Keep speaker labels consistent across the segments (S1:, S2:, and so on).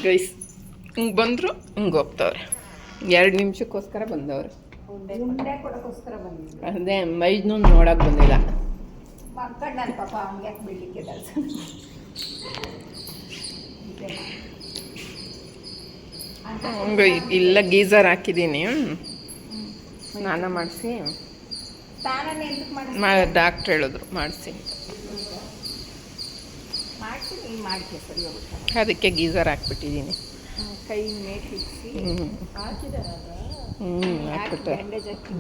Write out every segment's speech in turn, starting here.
S1: Guys ಹಿಂಗೆ ಬಂದರು ಹಿಂಗೆ ಹೋಗ್ತವ್ರೆ. 2 ನಿಮಿಷಕ್ಕೋಸ್ಕರ ಬಂದವ್ರೆ.
S2: ಉಂಡೆ ಕೊಡೋಕ್ಕೋಸ್ಕರ ಬಂದಿದ್ದೆ.
S1: ಅದೇ ಮೈಜ್ನೂ ನೋಡೋಕೆ ಬಂದಿಲ್ಲ.
S2: ಮಕ್ಕಳು ನನ್ನ ಪಾಪ ಅವ್ನಿಗೆ ಯಾಕೆ ಬಿಡಲಿಕ್ಕೆ ಕೆಲಸ.
S1: ಹಂಗೆ ಇಲ್ಲ ಗೀಝರ್ ಹಾಕಿದ್ದೀನಿ, ಸ್ನಾನ ಮಾಡಿಸಿ ಡಾಕ್ಟ್ರ್ ಹೇಳಿದ್ರು ಮಾಡಿಸಿ. ಅದಕ್ಕೆ ಗೀಝರ್ ಹಾಕ್ಬಿಟ್ಟಿದ್ದೀನಿ.
S2: ಕೈ ಮೇಟಿಸಿ
S1: ಹಾಕ್ಬಿಟ್ಟೆ.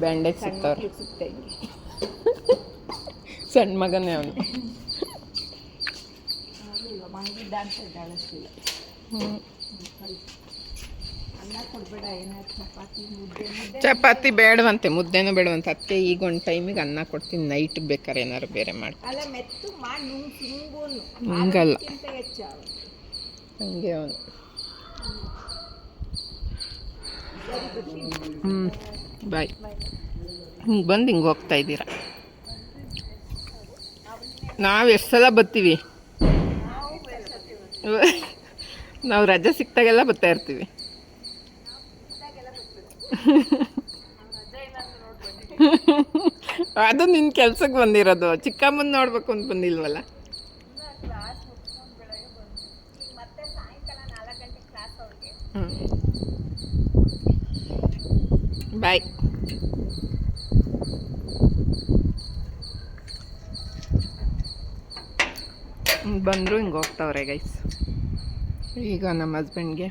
S1: ಬ್ಯಾಂಡೇಜ್ ಸಿಗ್ತವ್ರೆ. ಸಣ್ಣ ಮಗನೇ ಅವನು. ಚಪಾತಿ ಬೇಡವಂತೆ, ಮುದ್ದೆನೂ ಬೇಡವಂತೆ. ಅದಕ್ಕೆ ಈಗ ಒಂದು ಟೈಮಿಗೆ ಅನ್ನ ಕೊಡ್ತೀನಿ, ನೈಟ್ ಬೇಕಾದ್ರೆ ಏನಾರು ಬೇರೆ ಮಾಡಿ. ಹಂಗಲ್ಲ, ಹಂಗೆ ಅವನು. ಬಾಯ್. ಹಿಂಗೆ ಬಂದು ಹಿಂಗೆ ಹೋಗ್ತಾ ಇದ್ದೀರಾ. ನಾವು ಎಷ್ಟು ಸಲ ಬರ್ತೀವಿ, ನಾವು ರಜೆ ಸಿಕ್ತಾಗೆಲ್ಲ ಬರ್ತಾ ಇರ್ತೀವಿ. ಅದು ನಿನ್ನ ಕೆಲ್ಸಕ್ಕೆ ಬಂದಿರೋದು, ಚಿಕ್ಕಮ್ಮನ ನೋಡ್ಬೇಕು ಅಂತ ಬಂದಿಲ್ವಲ್ಲ. ಬಾಯ್. ಬಂದರು ಹಿಂಗೆ ಹೋಗ್ತಾವ್ರೆ ಗೈಸ್. ಈಗ ನಮ್ಮ ಹಸ್ಬೆಂಡ್ಗೆ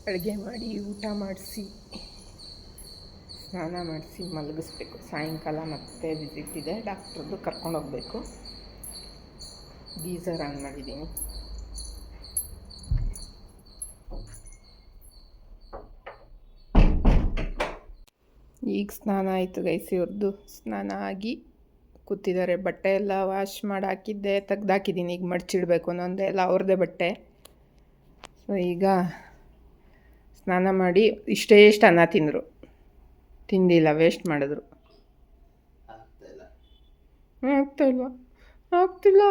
S1: ಅಡುಗೆ ಮಾಡಿ ಊಟ ಮಾಡಿಸಿ ಸ್ನಾನ ಮಾಡಿಸಿ ಮಲಗಿಸ್ಬೇಕು. ಸಾಯಂಕಾಲ ಮತ್ತೆ ವಿಸಿಟ್ ಇದೆ ಡಾಕ್ಟ್ರದ್ದು, ಕರ್ಕೊಂಡೋಗ್ಬೇಕು. ಗೀಝರ್ ಆನ್ ಮಾಡಿದ್ದೀನಿ. ಈಗ ಸ್ನಾನ ಆಯಿತು ಗೈಸ್. ಇವ್ರದ್ದು ಸ್ನಾನ ಆಗಿ ಕೂತಿದ್ದಾರೆ. ಬಟ್ಟೆ ಎಲ್ಲ ವಾಶ್ ಮಾಡಿ ಹಾಕಿದ್ದೆ, ತೆಗ್ದಾಕಿದ್ದೀನಿ. ಈಗ ಮಡ್ಚಿಡ್ಬೇಕು ಅನ್ನೊಂದೇ ಎಲ್ಲ ಅವ್ರದ್ದೇ ಬಟ್ಟೆ. ಸೊ ಈಗ ಸ್ನಾನ ಮಾಡಿ ಇಷ್ಟು ಅನ್ನ ತಿಂದರು, ತಿಂದಿಲ್ಲ, ವೇಸ್ಟ್ ಮಾಡಿದ್ರು. ಆಗ್ತಿಲ್ಲ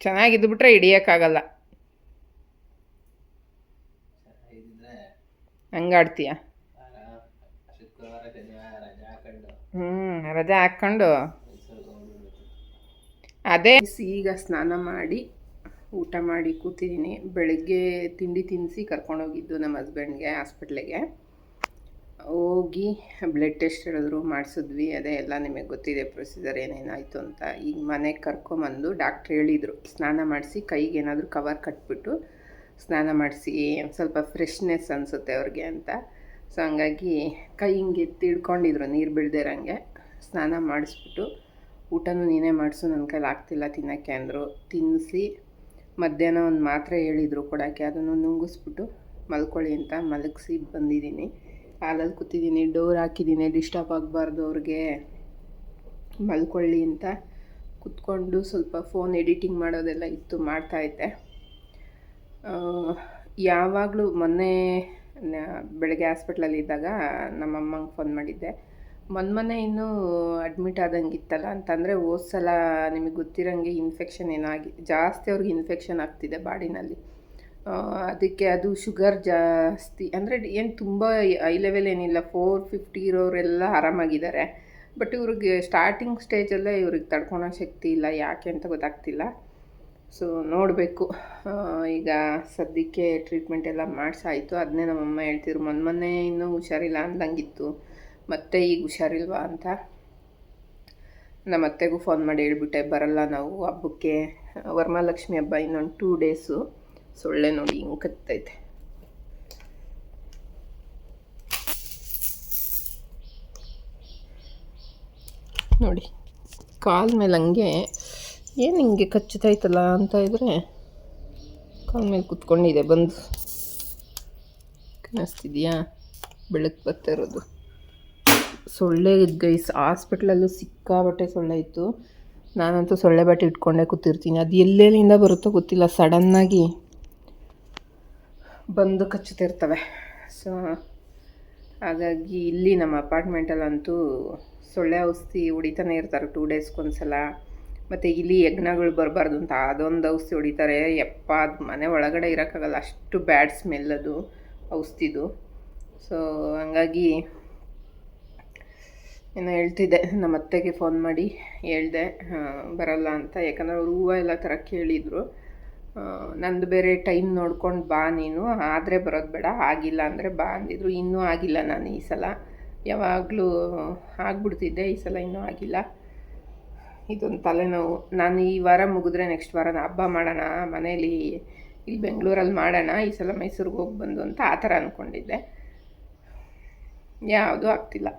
S1: ಚೆನ್ನಾಗಿದ್ದು ಬಿಟ್ರೆ ಹಿಡಿಯೋಕ್ಕಾಗಲ್ಲ. ಹಂಗಾಡ್ತೀಯ? ರಜೆ ಹಾಕ್ಕೊಂಡು ಅದೇ. ಈಗ ಸ್ನಾನ ಮಾಡಿ ಊಟ ಮಾಡಿ ಕೂತಿದ್ದೀನಿ. ಬೆಳಗ್ಗೆ ತಿಂಡಿ ತಿನ್ನಿಸಿ ಕರ್ಕೊಂಡೋಗಿದ್ದು ನಮ್ಮ ಹಸ್ಬೆಂಡ್ಗೆ ಹಾಸ್ಪಿಟ್ಲಿಗೆ. ಹೋಗಿ ಬ್ಲಡ್ ಟೆಸ್ಟ್ ಹೇಳಿದ್ರು, ಮಾಡಿಸಿದ್ವಿ. ಅದೇ ಎಲ್ಲ ನಿಮಗೆ ಗೊತ್ತಿದೆ ಪ್ರೊಸೀಜರ್ ಏನೇನಾಯಿತು ಅಂತ. ಈಗ ಮನೆಗೆ ಕರ್ಕೊಂಬಂದು ಡಾಕ್ಟ್ರ್ ಹೇಳಿದರು ಸ್ನಾನ ಮಾಡಿಸಿ, ಕೈಗೆ ಏನಾದರೂ ಕವರ್ ಕಟ್ಬಿಟ್ಟು ಸ್ನಾನ ಮಾಡಿಸಿ, ಸ್ವಲ್ಪ ಫ್ರೆಶ್ನೆಸ್ ಅನಿಸುತ್ತೆ ಅವ್ರಿಗೆ ಅಂತ. ಸೊ ಹಂಗಾಗಿ ಕೈ ಹಿಂಗೆ ತಿಳ್ಕೊಂಡಿದ್ರು, ನೀರು ಬೀಳ್ದಿರಂಗೆ. ಸ್ನಾನ ಮಾಡಿಸ್ಬಿಟ್ಟು ಊಟನೂ ನೀನೇ ಮಾಡಿಸು, ನನ್ನ ಕೈಲಿ ಆಗ್ತಿಲ್ಲ ತಿನ್ನೋಕ್ಕೆ ಅಂದರು. ತಿನ್ನಿಸಿ ಮಧ್ಯಾಹ್ನ ಒಂದು ಮಾತ್ರೆ ಹೇಳಿದರು ಕೊಡೋಕ್ಕೆ, ಅದನ್ನು ನುಂಗಿಸ್ಬಿಟ್ಟು ಮಲ್ಕೊಳ್ಳಿ ಅಂತ ಮಲಗಿಸಿ ಬಂದಿದ್ದೀನಿ. ಹಾಲಲ್ಲಿ ಕೂತಿದ್ದೀನಿ, ಡೋರ್ ಹಾಕಿದ್ದೀನಿ, ಡಿಸ್ಟರ್ಬ್ ಆಗಬಾರ್ದು ಅವ್ರಿಗೆ, ಮಲ್ಕೊಳ್ಳಿ ಅಂತ. ಕೂತ್ಕೊಂಡು ಸ್ವಲ್ಪ ಫೋನ್ ಎಡಿಟಿಂಗ್ ಮಾಡೋದೆಲ್ಲ ಇತ್ತು, ಮಾಡ್ತಾಯಿದ್ದೆ. ಯಾವಾಗಲೂ ಮೊನ್ನೆ ಬೆಳಗ್ಗೆ ಹಾಸ್ಪಿಟ್ಲಲ್ಲಿ ಇದ್ದಾಗ ನಮ್ಮಮ್ಮಂಗೆ ಫೋನ್ ಮಾಡಿದ್ದೆ. ಮೊನ್ನೆ ಇನ್ನೂ ಅಡ್ಮಿಟ್ ಆದಂಗೆ ಇತ್ತಲ್ಲ ಅಂತಂದರೆ, ಹೋದ ಸಲ ನಿಮಗೆ ಗೊತ್ತಿರೋಂಗೆ ಇನ್ಫೆಕ್ಷನ್ ಜಾಸ್ತಿ ಅವ್ರಿಗೆ ಇನ್ಫೆಕ್ಷನ್ ಆಗ್ತಿದೆ ಬಾಡಿನಲ್ಲಿ. ಅದಕ್ಕೆ ಅದು ಶುಗರ್ ಜಾಸ್ತಿ ಅಂದರೆ ಏನು ತುಂಬ ಹೈ ಲೆವೆಲ್ ಏನಿಲ್ಲ, 450 ಇರೋರೆಲ್ಲ ಆರಾಮಾಗಿದ್ದಾರೆ. ಬಟ್ ಇವ್ರಿಗೆ ಸ್ಟಾರ್ಟಿಂಗ್ ಸ್ಟೇಜಲ್ಲೇ ಇವ್ರಿಗೆ ತಡ್ಕೊಳೋ ಶಕ್ತಿ ಇಲ್ಲ, ಯಾಕೆ ಅಂತ ಗೊತ್ತಾಗ್ತಿಲ್ಲ. ಸೊ ನೋಡಬೇಕು. ಈಗ ಸದ್ಯಕ್ಕೆ ಟ್ರೀಟ್ಮೆಂಟ್ ಎಲ್ಲ ಮಾಡಿಸಾಯಿತು. ಅದನ್ನೇ ನಮ್ಮಮ್ಮ ಹೇಳ್ತಿದ್ರು, ಮೊನ್ನೆ ಇನ್ನೂ ಹುಷಾರಿಲ್ಲ ಅಂದಂಗಿತ್ತು, ಮತ್ತೆ ಈಗ ಹುಷಾರಿಲ್ವಾ ಅಂತ. ನಮ್ಮ ಅತ್ತೆಗೂ ಫೋನ್ ಮಾಡಿ ಹೇಳ್ಬಿಟ್ಟೆ, ಬರಲ್ಲ ನಾವು ಹಬ್ಬಕ್ಕೆ, ವರಮಹಾಲಕ್ಷ್ಮಿ ಹಬ್ಬ ಇನ್ನೊಂದು 2 ಡೇಸು. ಸೊಳ್ಳೆ ನೋಡಿ ಹಿಂಗೆ ಕತ್ತೈತೆ. ನೋಡಿ ಕಾಲ ಮೇಲೆ ಹಂಗೆ ಏನು ಹಿಂಗೆ ಕಚ್ಚುತ್ತೈತಲ್ಲ ಅಂತ ಇದ್ದರೆ ಕಾಲ ಮೇಲೆ ಕುತ್ಕೊಂಡಿದೆ ಬಂದು. ಕಾಣಿಸ್ತಿದೆಯಾ? ಬೆಳಕು ಬರ್ತಾ ಇರೋದು. ಸೊಳ್ಳೆ ಗೈಸ್, ಹಾಸ್ಪಿಟ್ಲಲ್ಲೂ ಸಿಕ್ಕಾಬಟ್ಟೆ ಸೊಳ್ಳೆ ಇತ್ತು. ನಾನಂತೂ ಸೊಳ್ಳೆ ಬಟ್ಟೆ ಇಟ್ಕೊಂಡೇ ಕೂತಿರ್ತೀನಿ. ಅದು ಎಲ್ಲೆಲ್ಲಿಂದ ಬರುತ್ತೋ ಗೊತ್ತಿಲ್ಲ, ಸಡನ್ನಾಗಿ ಬಂದು ಕಚ್ಚುತ್ತಿರ್ತವೆ. ಸೊ ಹಾಗಾಗಿ ಇಲ್ಲಿ ನಮ್ಮ ಅಪಾರ್ಟ್ಮೆಂಟಲ್ಲಂತೂ ಸೊಳ್ಳೆ ಔಷಧಿ ಹೊಡಿತಾನೆ ಇರ್ತಾರೆ 2 ಡೇಸ್ಗೊಂದ್ಸಲ. ಮತ್ತು ಇಲ್ಲಿ ಹೆಗ್ಣಗಳು ಬರಬಾರ್ದು ಅಂತ ಅದೊಂದು ಔಷಧಿ ಹೊಡಿತಾರೆ. ಯಪ್ಪ, ಅದು ಮನೆ ಒಳಗಡೆ ಇರೋಕ್ಕಾಗಲ್ಲ, ಅಷ್ಟು ಬ್ಯಾಡ್ ಸ್ಮೆಲ್ ಅದು ಔಷಧಿದು. ಸೊ ಹಂಗಾಗಿ ಏನೋ ಹೇಳ್ತಿದ್ದೆ, ನಮ್ಮ ಅತ್ತೆಗೆ ಫೋನ್ ಮಾಡಿ ಹೇಳಿದೆ ಬರಲ್ಲ ಅಂತ. ಯಾಕಂದರೆ ಅವ್ರು ಹೂವು ಎಲ್ಲ ತರಕ್ಕೆ ಹೇಳಿದರು. ನಂದು ಬೇರೆ ಟೈಮ್ ನೋಡ್ಕೊಂಡು ಬಾ ನೀನು, ಆದರೆ ಬರೋದು ಬೇಡ, ಆಗಿಲ್ಲ ಅಂದರೆ ಬಾ ಅಂದಿದ್ರು. ಇನ್ನೂ ಆಗಿಲ್ಲ ನಾನು ಈ ಸಲ. ಯಾವಾಗಲೂ ಆಗ್ಬಿಡ್ತಿದ್ದೆ, ಈ ಸಲ ಇನ್ನೂ ಆಗಿಲ್ಲ. ಇದೊಂದು ತಲೆನೋವು. ನಾನು ಈ ವಾರ ಮುಗಿದ್ರೆ ನೆಕ್ಸ್ಟ್ ವಾರ ಹಬ್ಬ ಮಾಡೋಣ ಮನೇಲಿ, ಇಲ್ಲಿ ಬೆಂಗಳೂರಲ್ಲಿ ಮಾಡೋಣ, ಈ ಸಲ ಮೈಸೂರಿಗೆ ಹೋಗಿ ಬಂದು ಅಂತ ಆ ಥರ ಅಂದ್ಕೊಂಡಿದ್ದೆ. ಯಾವುದೂ ಆಗ್ತಿಲ್ಲ.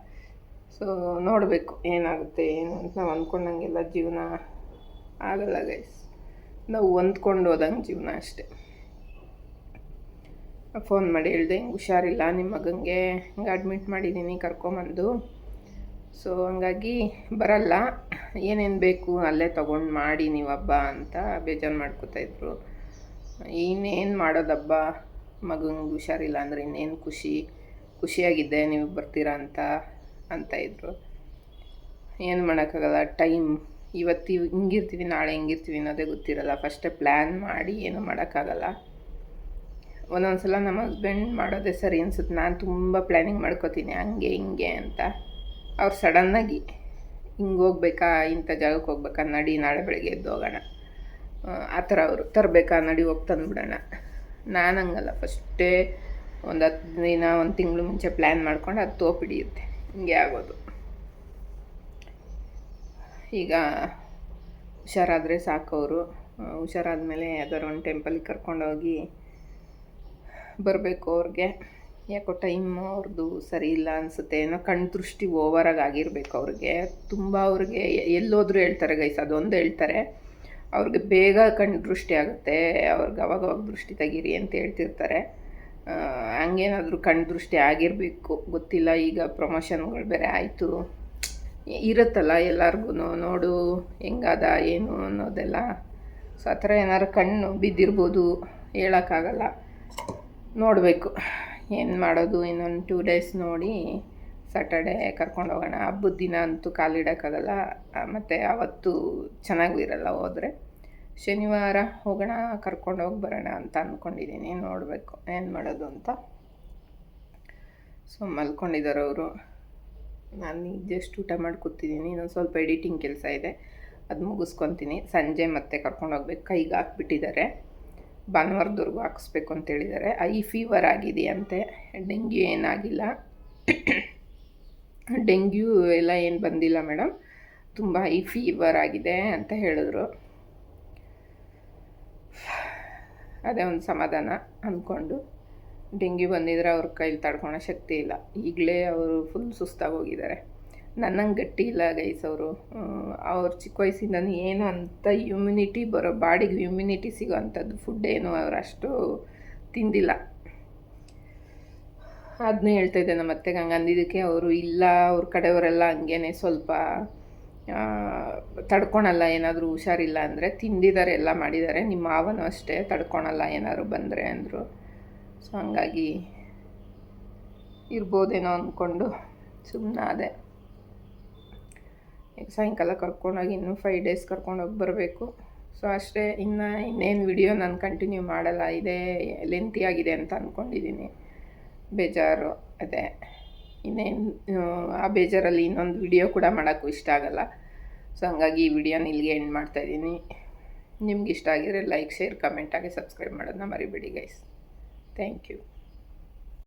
S1: ಸೊ ನೋಡಬೇಕು ಏನಾಗುತ್ತೆ ಏನು ಅಂತ. ನಾವು ಅಂದ್ಕೊಂಡಂಗೆಲ್ಲ ಜೀವನ ಆಗಲ್ಲ ಗೈಸ್. ನಾವು ಹೊಂದ್ಕೊಂಡು ಹೋದಂಗೆ ಜೀವನ ಅಷ್ಟೆ. ಫೋನ್ ಮಾಡಿ ಹೇಳಿದೆ, ಹಿಂಗೆ ಹುಷಾರಿಲ್ಲ ನಿಮ್ಮ ಮಗನಿಗೆ, ಹಿಂಗೆ ಅಡ್ಮಿಟ್ ಮಾಡಿದ್ದೀನಿ ಕರ್ಕೊಂಬಂದು. ಸೊ ಹಂಗಾಗಿ ಬರಲ್ಲ, ಏನೇನು ಬೇಕು ಅಲ್ಲೇ ತೊಗೊಂಡು ಮಾಡಿ ನೀವು ಹಬ್ಬ ಅಂತ ಬೇಜಾರು ಮಾಡ್ಕೋತಾಯಿದ್ರು. ಇನ್ನೇನು ಮಾಡೋದು ಹಬ್ಬ, ಮಗನಿಗೆ ಹುಷಾರಿಲ್ಲ ಅಂದರೆ ಇನ್ನೇನು ಖುಷಿಯಾಗಿದ್ದೆ ನೀವು ಬರ್ತೀರಾ ಅಂತ ಇದ್ದರು. ಏನು ಮಾಡೋಕ್ಕಾಗಲ್ಲ, ಟೈಮ್ ಇವತ್ತು ಹಿಂಗಿರ್ತೀವಿ, ನಾಳೆ ಹಿಂಗಿರ್ತೀವಿ ಅನ್ನೋದೇ ಗೊತ್ತಿರಲ್ಲ. ಫಸ್ಟೇ ಪ್ಲ್ಯಾನ್ ಮಾಡಿ ಏನೂ ಮಾಡೋಕ್ಕಾಗಲ್ಲ. ಒಂದೊಂದು ಸಲ ನಮ್ಮ ಹಸ್ಬೆಂಡ್ ಮಾಡೋದೇ ಸರಿ ಅನ್ಸುತ್ತೆ. ನಾನು ತುಂಬ ಪ್ಲ್ಯಾನಿಂಗ್ ಮಾಡ್ಕೋತೀನಿ ಹಂಗೆ ಹಿಂಗೆ ಅಂತ. ಅವ್ರು ಸಡನ್ನಾಗಿ ಹಿಂಗೆ ಹೋಗ್ಬೇಕಾ, ಇಂಥ ಜಾಗಕ್ಕೆ ಹೋಗ್ಬೇಕಾ, ನಡಿ ನಾಳೆ ಬೆಳಗ್ಗೆ ಎದ್ದು ಹೋಗೋಣ, ಆ ಥರ ಅವರು ತರಬೇಕಾ, ನಡಿ ಹೋಗಿ ತಂದುಬಿಡೋಣ. ನಾನು ಹಂಗಲ್ಲ, ಫಸ್ಟೇ ಒಂದು 10 ದಿನ 1 ತಿಂಗಳು ಮುಂಚೆ ಪ್ಲ್ಯಾನ್ ಮಾಡ್ಕೊಂಡು ಅದು ತೋಪು ಹಿಡಿಯುತ್ತೆ. ಹಿಂಗೆ ಆಗೋದು. ಈಗ ಹುಷಾರಾದರೆ ಸಾಕು. ಅವರು ಹುಷಾರಾದಮೇಲೆ ಯಾವ್ದಾದ್ರು ಒಂದು ಟೆಂಪಲಿಗೆ ಕರ್ಕೊಂಡೋಗಿ ಬರಬೇಕು. ಅವ್ರಿಗೆ ಯಾಕೋ ಟೈಮ್ ಅವ್ರದ್ದು ಸರಿ ಇಲ್ಲ ಅನಿಸುತ್ತೆ. ಏನೋ ಕಣ್ಣು ದೃಷ್ಟಿ ಓವರಾಗಿ ಆಗಿರಬೇಕು ಅವ್ರಿಗೆ. ತುಂಬ ಅವ್ರಿಗೆ ಎಲ್ಲೋದ್ರೂ ಹೇಳ್ತಾರೆ ಗೈಸ್, ಅದೊಂದು ಹೇಳ್ತಾರೆ, ಅವ್ರಿಗೆ ಬೇಗ ಕಣ್ಣು ದೃಷ್ಟಿ ಆಗುತ್ತೆ, ಅವ್ರಿಗೆ ಅವಾಗವಾಗ ದೃಷ್ಟಿ ತೆಗೀರಿ ಅಂತ ಹೇಳ್ತಿರ್ತಾರೆ. ಹಂಗೇನಾದರೂ ಕಣ್ಣು ದೃಷ್ಟಿ ಆಗಿರಬೇಕು, ಗೊತ್ತಿಲ್ಲ. ಈಗ ಪ್ರಮೋಷನ್ಗಳು ಬೇರೆ ಆಯಿತು, ಇರುತ್ತಲ್ಲ ಎಲ್ಲರಿಗೂ, ನೋಡು ಹೆಂಗಾದ ಏನು ಅನ್ನೋದೆಲ್ಲ. ಸೊ ಆ ಥರ ಏನಾದ್ರು ಕಣ್ಣು ಬಿದ್ದಿರ್ಬೋದು, ಹೇಳೋಕ್ಕಾಗಲ್ಲ. ನೋಡಬೇಕು ಏನು ಮಾಡೋದು. ಇನ್ನೊಂದು 2 ಡೇಸ್ ನೋಡಿ ಸ್ಯಾಟರ್ಡೇ ಕರ್ಕೊಂಡು ಹೋಗೋಣ. ಹಬ್ಬದ ದಿನ ಅಂತೂ ಕಾಲಿಡೋಕ್ಕಾಗಲ್ಲ, ಮತ್ತು ಅವತ್ತು ಚೆನ್ನಾಗೂ ಇರಲ್ಲ. ಹೋದರೆ ಶನಿವಾರ ಹೋಗೋಣ, ಕರ್ಕೊಂಡು ಹೋಗಿ ಬರೋಣ ಅಂತ ಅಂದ್ಕೊಂಡಿದ್ದೀನಿ. ನೋಡಬೇಕು ಏನು ಮಾಡೋದು ಅಂತ. ಸೊ ಮಲ್ಕೊಂಡಿದ್ದಾರೆ ಅವರು. ನಾನು ಈಗ ಜಸ್ಟ್ ಊಟ ಮಾಡಿ ಕೂತಿದ್ದೀನಿ. ಇನ್ನೊಂದು ಸ್ವಲ್ಪ ಎಡಿಟಿಂಗ್ ಕೆಲಸ ಇದೆ, ಅದು ಮುಗಿಸ್ಕೊತೀನಿ. ಸಂಜೆ ಮತ್ತೆ ಕರ್ಕೊಂಡು ಹೋಗ್ಬೇಕು. ಕೈಗೆ ಹಾಕ್ಬಿಟ್ಟಿದ್ದಾರೆ, ಭಾನುವಾರದವರೆಗೂ ಹಾಕಿಸ್ಬೇಕು ಅಂತೇಳಿದ್ದಾರೆ. ಫೀವರ್ ಆಗಿದೆಯಂತೆ, ಡೆಂಗ್ಯೂ ಏನಾಗಿಲ್ಲ. ಡೆಂಗ್ಯೂ ಎಲ್ಲ ಏನು ಬಂದಿಲ್ಲ ಮೇಡಮ್, ತುಂಬ ಫೀವರ್ ಆಗಿದೆ ಅಂತ ಹೇಳಿದ್ರು. ಅದೇ ಒಂದು ಸಮಾಧಾನ ಅಂದ್ಕೊಂಡು. ಡೆಂಗ್ಯೂ ಬಂದಿದ್ರೆ ಅವ್ರ ಕೈಲಿ ತಡ್ಕೊಳೋ ಶಕ್ತಿ ಇಲ್ಲ. ಈಗಲೇ ಅವರು ಫುಲ್ ಸುಸ್ತಾಗಿ ಹೋಗಿದ್ದಾರೆ. ನನ್ನಂಗೆ ಗಟ್ಟಿ ಇಲ್ಲ ಗೈಸ್ ಅವರು. ಅವ್ರ ಚಿಕ್ಕ ವಯಸ್ಸಿಂದನೂ ಏನು ಅಂತ ಇಮ್ಯುನಿಟಿ ಬಾಡಿಗೆ ಇಮ್ಯುನಿಟಿ ಸಿಗೋ ಅಂಥದ್ದು ಫುಡ್ ಏನು ಅವ್ರು ಅಷ್ಟು ತಿಂದಿಲ್ಲ. ಅದನ್ನೇ ಹೇಳ್ತಾಯಿದ್ದೆ ನಮ್ಮ ಅತ್ತೆಗೆ. ಹಂಗೆ ಅಂದಿದ್ದಕ್ಕೆ ಅವರು ಇಲ್ಲ, ಅವ್ರ ಕಡೆಯವರೆಲ್ಲ ಹಂಗೇನೆ ಸ್ವಲ್ಪ ತಡ್ಕೊಳಲ್ಲ. ಏನಾದರೂ ಹುಷಾರಿಲ್ಲ ಅಂದರೆ ತಿಂದಿದ್ದಾರೆ, ಎಲ್ಲ ಮಾಡಿದ್ದಾರೆ. ನಿಮ್ಮ ಮಾವನೂ ಅಷ್ಟೇ ತಡ್ಕೊಳಲ್ಲ ಏನಾದ್ರು ಬಂದರೆ ಅಂದರು. ಸೊ ಹಂಗಾಗಿ ಇರ್ಬೋದೇನೋ ಅಂದ್ಕೊಂಡು ಸುಮ್ಮನಾದೆ. ಈಗ ಸಾಯಂಕಾಲ ಕರ್ಕೊಂಡೋಗಿ ಇನ್ನೂ 5 ಡೇಸ್ ಕರ್ಕೊಂಡೋಗಿ ಬರಬೇಕು. ಸೊ ಅಷ್ಟೇ. ಇನ್ನೇನು ವಿಡಿಯೋ ನಾನು ಕಂಟಿನ್ಯೂ ಮಾಡಲ್ಲ, ಇದೇ ಲೆಂತಿ ಆಗಿದೆ ಅಂತ ಅಂದ್ಕೊಂಡಿದ್ದೀನಿ. ಬೇಜಾರು ಅದೇ. ಇನ್ನೇನು ಆ ಬೇಜಾರಲ್ಲಿ ಇನ್ನೊಂದು ವಿಡಿಯೋ ಕೂಡ ಮಾಡೋಕ್ಕೂ ಇಷ್ಟ ಆಗಲ್ಲ. ಸೊ ಹಂಗಾಗಿ ಈ ವಿಡಿಯೋನ ಇಲ್ಲಿಗೆ ಎಂಡ್ ಮಾಡ್ತಾಯಿದ್ದೀನಿ. ನಿಮ್ಗೆ ಇಷ್ಟ ಆಗಿದ್ರೆ ಲೈಕ್, ಶೇರ್, ಕಮೆಂಟ್ ಆಗಿ ಸಬ್ಸ್ಕ್ರೈಬ್ ಮಾಡೋದನ್ನ ಮರಿಬೇಡಿ ಗೈಸ್. Thank you.